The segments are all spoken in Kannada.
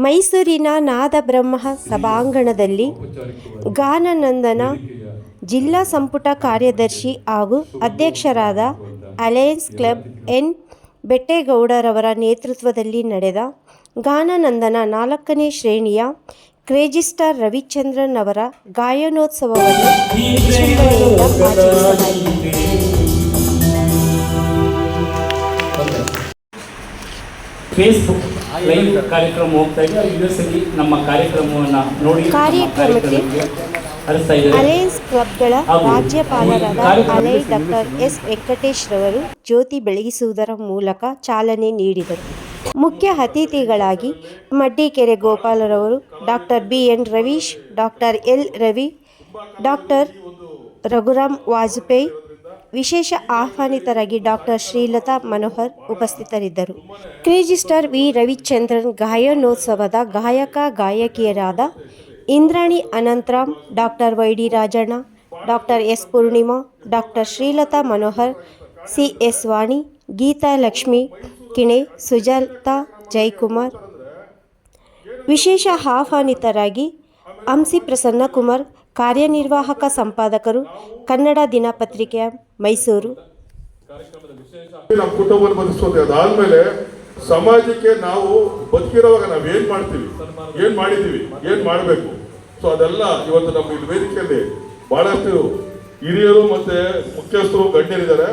ಮೈಸೂರಿನ ನಾದಬ್ರಹ್ಮ ಸಭಾಂಗಣದಲ್ಲಿ ಗಾನನಂದನ ಜಿಲ್ಲಾ ಸಂಪುಟ ಕಾರ್ಯದರ್ಶಿ ಹಾಗೂ ಅಧ್ಯಕ್ಷರಾದ ಅಲಯನ್ಸ್ ಕ್ಲಬ್ ಎನ್ ಬೆಟ್ಟೇಗೌಡರವರ ನೇತೃತ್ವದಲ್ಲಿ ನಡೆದ ಗಾನನಂದನ 4ನೇ ಶ್ರೇಣಿಯ ಕ್ರೇಜಿ ಸ್ಟಾರ್ ರವಿಚಂದ್ರನ್ ಅವರ ಗಾಯನೋತ್ಸವವನ್ನು ವಿಜೃಂಭಣೆಯಿಂದ ಆಚರಿಸಲಾಯಿತು. ಫೇಸ್ಬುಕ್ ಲೈವ್ ಕಾರ್ಯಕ್ರಮ ಹೋಗ್ತಾ ಇದೆ. ಯೂನಿವರ್ಸಿಟಿ ನಮ್ಮ ಕಾರ್ಯಕ್ರಮವನ್ನು ನೋಡಿ ಕಾರ್ಯಕ್ರಮಕ್ಕೆ ಅಲಯನ್ಸ್ ಕ್ಲಬ್ಗಳ ರಾಜ್ಯಪಾಲರಾದ ಅಲೈ ಡಾಕ್ಟರ್ ಎಸ್ ವೆಂಕಟೇಶ್ ರವರು ಜ್ಯೋತಿ ಬೆಳಗಿಸುವುದರ ಮೂಲಕ ಚಾಲನೆ ನೀಡಿದರು. ಮುಖ್ಯ ಅತಿಥಿಗಳಾಗಿ ಮಡ್ಡಿಕೆರೆ ಗೋಪಾಲರವರು, doctor BN Ravish, doctor L Ravi, doctor Raghuram Vajpeyi, ವಿಶೇಷ ಆಹ್ವಾನಿತರಾಗಿ ಡಾಕ್ಟರ್ ಶ್ರೀಲತಾ ಮನೋಹರ್ ಉಪಸ್ಥಿತರಿದ್ದರು. ಕ್ರೇಜಿ ಸ್ಟಾರ್ ವಿ ರವಿಚಂದ್ರನ್ ಗಾಯನೋತ್ಸವದ ಗಾಯಕ ಗಾಯಕಿಯರಾದ Indrani Anantharam, doctor YD Rajanna, doctor S Poornima, doctor Srilatha Manohar, CS Vani, Geetha Lakshmi Kine, Sujatha Jayakumar, ವಿಶೇಷ ಆಹ್ವಾನಿತರಾಗಿ ಅಂಸಿ ಪ್ರಸನ್ನಕುಮಾರ್, ಕಾರ್ಯನಿರ್ವಾಹಕ ಸಂಪಾದಕರು, ಕನ್ನಡ ದಿನಪತ್ರಿಕೆ ಮೈಸೂರು. ನಮ್ಮ ಕುಟುಂಬ ಬದುಕಿಸೋದು ಅದಾದ್ಮೇಲೆ ಸಮಾಜಕ್ಕೆ ನಾವು ಬದುಕಿರುವಾಗ ನಾವು ಏನ್ ಮಾಡ್ತೀವಿ, ಏನ್ ಮಾಡಿದೀವಿ, ಏನ್ ಮಾಡಬೇಕು, ಸೊ ಅದೆಲ್ಲ ಇವತ್ತು ನಮ್ಮ ಇಲ್ಲಿ ವೇದಿಕೆಯಲ್ಲಿ ಬಹಳಷ್ಟು ಹಿರಿಯರು ಮತ್ತೆ ಮುಖ್ಯಸ್ಥರು ಗಣ್ಯರಿದ್ದಾರೆ.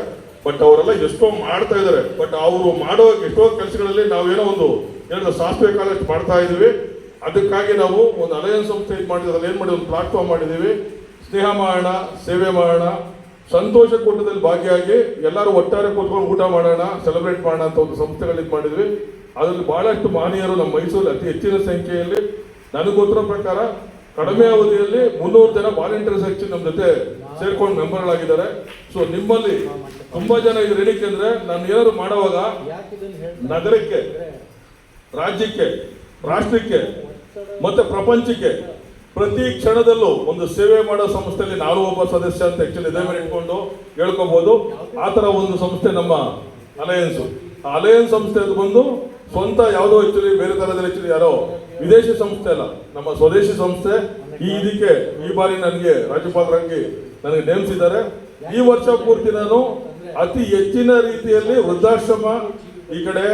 ಬಟ್ ಅವರೆಲ್ಲ ಎಷ್ಟೋ ಮಾಡ್ತಾ ಇದ್ದಾರೆ. ಬಟ್ ಅವರು ಮಾಡೋ ಎಷ್ಟೋ ಕೆಲಸಗಳಲ್ಲಿ ನಾವೇನೋ ಒಂದು ಸಾಸಿವೆ ಕಾಲಷ್ಟು ಮಾಡ್ತಾ ಇದೀವಿ. ಅದಕ್ಕಾಗಿ ನಾವು ಒಂದು ಅಲಯನ್ಸ್ ಸಂಸ್ಥೆ ಮಾಡಿದ್ರೆ ಏನ್ ಮಾಡಿ ಒಂದು ಪ್ಲಾಟ್ಫಾರ್ಮ್ ಮಾಡಿದೀವಿ. ಸ್ನೇಹ ಮಾಡೋಣ, ಸೇವೆ ಮಾಡೋಣ, ಸಂತೋಷ ಕೂಟದಲ್ಲಿ ಭಾಗಿಯಾಗಿ ಎಲ್ಲರೂ ಒಟ್ಟಾರೆ ಕೂತ್ಕೊಂಡು ಊಟ ಮಾಡೋಣ, ಸೆಲೆಬ್ರೇಟ್ ಮಾಡೋಣ ಅಂತ ಒಂದು ಸಂಸ್ಥೆಗಳು ಮಾಡಿದ್ವಿ. ಅದರಲ್ಲಿ ಬಹಳಷ್ಟು ಮಾನೀಯರು ನಮ್ಮ ಮೈಸೂರಲ್ಲಿ ಅತಿ ಹೆಚ್ಚಿನ ಸಂಖ್ಯೆಯಲ್ಲಿ, ನನಗೆ ಗೊತ್ತಿರೋ ಪ್ರಕಾರ ಕಡಿಮೆ ಅವಧಿಯಲ್ಲಿ 300 ಜನ ವಾಲಂಟಿಯರ್ಸ್ ಹೆಚ್ಚು ನಮ್ಮ ಜೊತೆ ಸೇರ್ಕೊಂಡು ಮೆಂಬರ್ಗಳಾಗಿದ್ದಾರೆ. ಸೊ ನಿಮ್ಮಲ್ಲಿ ತುಂಬಾ ಜನ ಇದು ಏನಕ್ಕೆ ಅಂದ್ರೆ, ನಾನು ಏನಾದ್ರು ಮಾಡುವಾಗ ನಗರಕ್ಕೆ, ರಾಜ್ಯಕ್ಕೆ, ರಾಷ್ಟ್ರಕ್ಕೆ ಮತ್ತೆ ಪ್ರಪಂಚಕ್ಕೆ ಪ್ರತಿ ಕ್ಷಣದಲ್ಲೂ ಒಂದು ಸೇವೆ ಮಾಡೋ ಸಂಸ್ಥೆಯಲ್ಲಿ ನಾನು ಒಬ್ಬ ಸದಸ್ಯ ಅಂತ ಆಕ್ಚುಲಿ ಇದೇ ಮೇಲೆ ಇಟ್ಕೊಂಡು ಹೇಳ್ಕೋಬಹುದು. ಆ ತರ ಒಂದು ಸಂಸ್ಥೆ ನಮ್ಮ ಅಲಯನ್ಸ್. ಆ ಅಲಯನ್ಸ್ ಸಂಸ್ಥೆ ಅದು ಬಂದು ಸ್ವಂತ ಯಾವುದೋ ಆಕ್ಚುಲಿ ಬೇರೆ ತರದಲ್ಲಿ ಆಕ್ಚುಲಿ ಯಾರೋ ವಿದೇಶಿ ಸಂಸ್ಥೆ ಅಲ್ಲ, ನಮ್ಮ ಸ್ವದೇಶಿ ಸಂಸ್ಥೆ. ಇದಕ್ಕೆ ಈ ಬಾರಿ ನನಗೆ ರಾಜ್ಯಪಾಲರಾಗಿ ನನಗೆ ನೇಮಿಸಿದ್ದಾರೆ. ಈ ವರ್ಷ ಪೂರ್ತಿ ನಾನು ಅತಿ ಹೆಚ್ಚಿನ ರೀತಿಯಲ್ಲಿ ವೃದ್ಧಾಶ್ರಮ, ಈ ಕಡೆ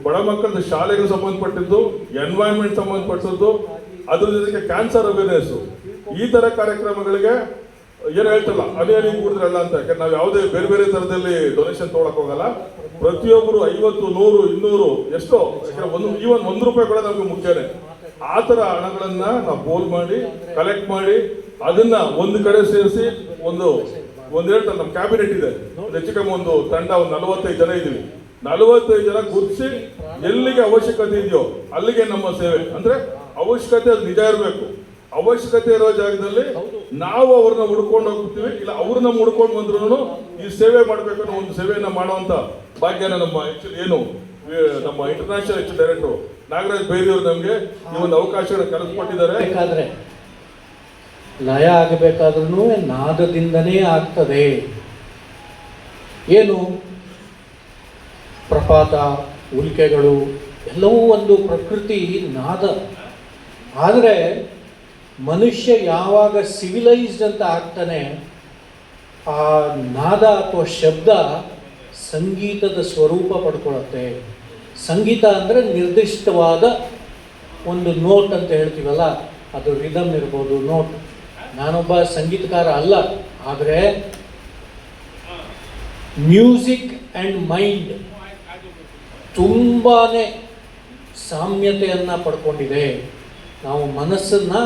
ಬಡ ಮಕ್ಕಳ ಶಾಲೆಗೆ ಸಂಬಂಧಪಟ್ಟಿದ್ದು, ಎನ್ವೈರನ್ಮೆಂಟ್ ಸಂಬಂಧಪಟ್ಟಿದ್ದು, ಅದ್ರ ಜೊತೆಗೆ ಕ್ಯಾನ್ಸರ್ ಅವೇರ್ನೆಸ್, ಈ ತರ ಕಾರ್ಯಕ್ರಮಗಳಿಗೆ ಏನು ಹೇಳ್ತಲ್ಲ ಅದೇ ಕೂಡಿದ್ರಲ್ಲ ಅಂತ. ಯಾಕಂದ್ರೆ ನಾವು ಯಾವುದೇ ಬೇರೆ ಬೇರೆ ತರದಲ್ಲಿ ಡೊನೇಷನ್ ತೊಗೊಳಕ್ ಹೋಗಲ್ಲ. ಪ್ರತಿಯೊಬ್ಬರು 50, 100, 200 ಎಷ್ಟೋ, ಈವನ್ ₹1 ಕೂಡ ನಮ್ಗೆ ಮುಖ್ಯನೇ. ಆ ತರ ಹಣಗಳನ್ನ ನಾವು ಪೋಲ್ ಮಾಡಿ ಕಲೆಕ್ಟ್ ಮಾಡಿ ಅದನ್ನ ಒಂದು ಕಡೆ ಸೇರಿಸಿ ಒಂದು ಹೇಳ್ತಾರೆ ನಮ್ಮ ಕ್ಯಾಬಿನೆಟ್ ಇದೆ, ಹೆಚ್ಚು ಕಮ್ಮಿ ಒಂದು ತಂಡ, ಒಂದು 45 ಜನ ಇದೀವಿ. 45 ಜನ ಗುರುತಿಸಿ ಎಲ್ಲಿಗೆ ಅವಶ್ಯಕತೆ ಇದೆಯೋ ಅಲ್ಲಿಗೆ ನಮ್ಮ ಸೇವೆ. ಅಂದ್ರೆ ಅವಶ್ಯಕತೆ ಅದು ನಿಜ ಇರಬೇಕು. ಅವಶ್ಯಕತೆ ಇರೋ ಜಾಗದಲ್ಲಿ ನಾವು ಅವ್ರನ್ನ ಹುಡ್ಕೊಂಡು ಹೋಗ್ತೀವಿ, ಇಲ್ಲ ಅವ್ರನ್ನ ಹುಡ್ಕೊಂಡು ಬಂದ್ರು ಈ ಸೇವೆ ಮಾಡ್ಬೇಕು ಅನ್ನೋ ಒಂದು ಸೇವೆಯನ್ನ ಮಾಡುವಂತ ಭಾಗ್ಯನ ನಮ್ಮ ಏನು ನಮ್ಮ ಇಂಟರ್ನ್ಯಾಷನಲ್ ಡೈರೆಕ್ಟರ್ ನಾಗರಾಜ್ ಬೈರಿಯವರು ನಮ್ಗೆ ಈ ಒಂದು ಅವಕಾಶವನ್ನು ಕಲ್ಪಿಸಿಕೊಟ್ಟಿದ್ದಾರೆ. ಲಯ ಆಗಬೇಕಾದ್ರೂ ನಾದದಿಂದನೇ ಆಗ್ತದೆ. ಏನು ಪ್ರಪಾತ, ಉಲ್ಕೆಗಳು ಎಲ್ಲವೂ ಒಂದು ಪ್ರಕೃತಿ ನಾದ. ಆದರೆ ಮನುಷ್ಯ ಯಾವಾಗ ಸಿವಿಲೈಸ್ಡ್ ಅಂತ ಆಗ್ತಾನೆ, ಆ ನಾದ ಅಥವಾ ಶಬ್ದ ಸಂಗೀತದ ಸ್ವರೂಪ ಪಡ್ಕೊಳ್ಳುತ್ತೆ. ಸಂಗೀತ ಅಂದರೆ ನಿರ್ದಿಷ್ಟವಾದ ಒಂದು ನೋಟ್ ಅಂತ ಹೇಳ್ತೀವಲ್ಲ, ಅದು ರಿದಮ್ ಇರ್ಬೋದು, ನೋಟ್. ನಾನೊಬ್ಬ ಸಂಗೀತಕಾರ ಅಲ್ಲ, ಆದರೆ ಮ್ಯೂಸಿಕ್ ಆ್ಯಂಡ್ ಮೈಂಡ್ ತುಂಬಾ ಸಾಮ್ಯತೆಯನ್ನು ಪಡ್ಕೊಂಡಿದೆ. ನಾವು ಮನಸ್ಸನ್ನು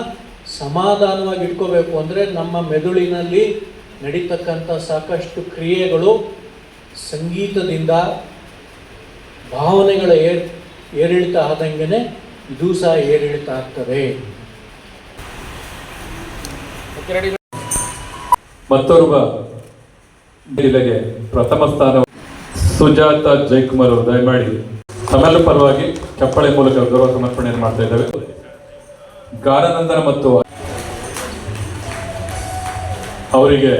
ಸಮಾಧಾನವಾಗಿ ಇಟ್ಕೋಬೇಕು ಅಂದರೆ ನಮ್ಮ ಮೆದುಳಿನಲ್ಲಿ ನಡೀತಕ್ಕಂಥ ಸಾಕಷ್ಟು ಕ್ರಿಯೆಗಳು ಸಂಗೀತದಿಂದ ಭಾವನೆಗಳ ಏರಿಳಿತ ಆದಂಗೆ ಇದು ಸಹ ಏರಿಳಿತ ಆಗ್ತದೆ. ಮತ್ತೋರ್ವ ಜಿಲ್ಲೆಗೆ ಪ್ರಥಮ ಸ್ಥಾನ ಸುಜಾತಾ ಜಯಕುಮಾರ್ ಅವರು ದಯಮಾಡಿ ತಮ್ಮೆಲ್ಲರ ಪರವಾಗಿ ಚಪ್ಪಳೆ ಮೂಲಕ ಗೌರವ ಸಮರ್ಪಣೆಯನ್ನು ಮಾಡ್ತಾ ಇದ್ದೇವೆ. ಗಾನನಂದನ ಮತ್ತು ಅವರಿಗೆ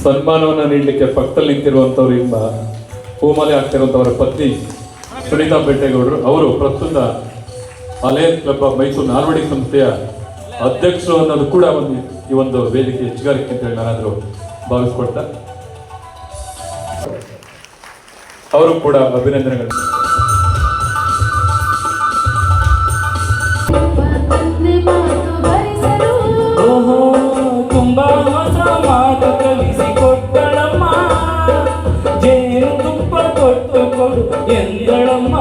ಸನ್ಮಾನವನ್ನು ನೀಡಲಿಕ್ಕೆ ಪಕ್ಕದಲ್ಲಿ ನಿಂತಿರುವಂಥವರಿಂದ ಹೂಮಾಲೆ ಆಗ್ತಿರುವಂಥವರ ಪತ್ನಿ ಸುನೀತಾ ಬೆಟ್ಟೇಗೌಡರು ಅವರು ಪ್ರಸ್ತುತ alliance club of Mysuru Nalvadi ಸಂಸ್ಥೆಯ ಅಧ್ಯಕ್ಷರು ಅನ್ನೋದು ಕೂಡ ಈ ಒಂದು ವೇದಿಕೆ ಹೆಚ್ಚುಗಾರಿಕೆ ಅಂತ ಹೇಳಿ ನಾನಾದರೂ ಭಾವಿಸ್ಕೊಳ್ತಾ ಅವರು ಕೂಡ ಅಭಿನಂದನೆಗಳು. ತುಂಬಾ ಹೊಸ ಮಾತು ಕಲಿಸಿಕೊಟ್ಟಳಮ್ಮ, ಜೇನು ತುಪ್ಪ ಕೊಟ್ಟು ಕೊಡು ಎಂದಳಮ್ಮ.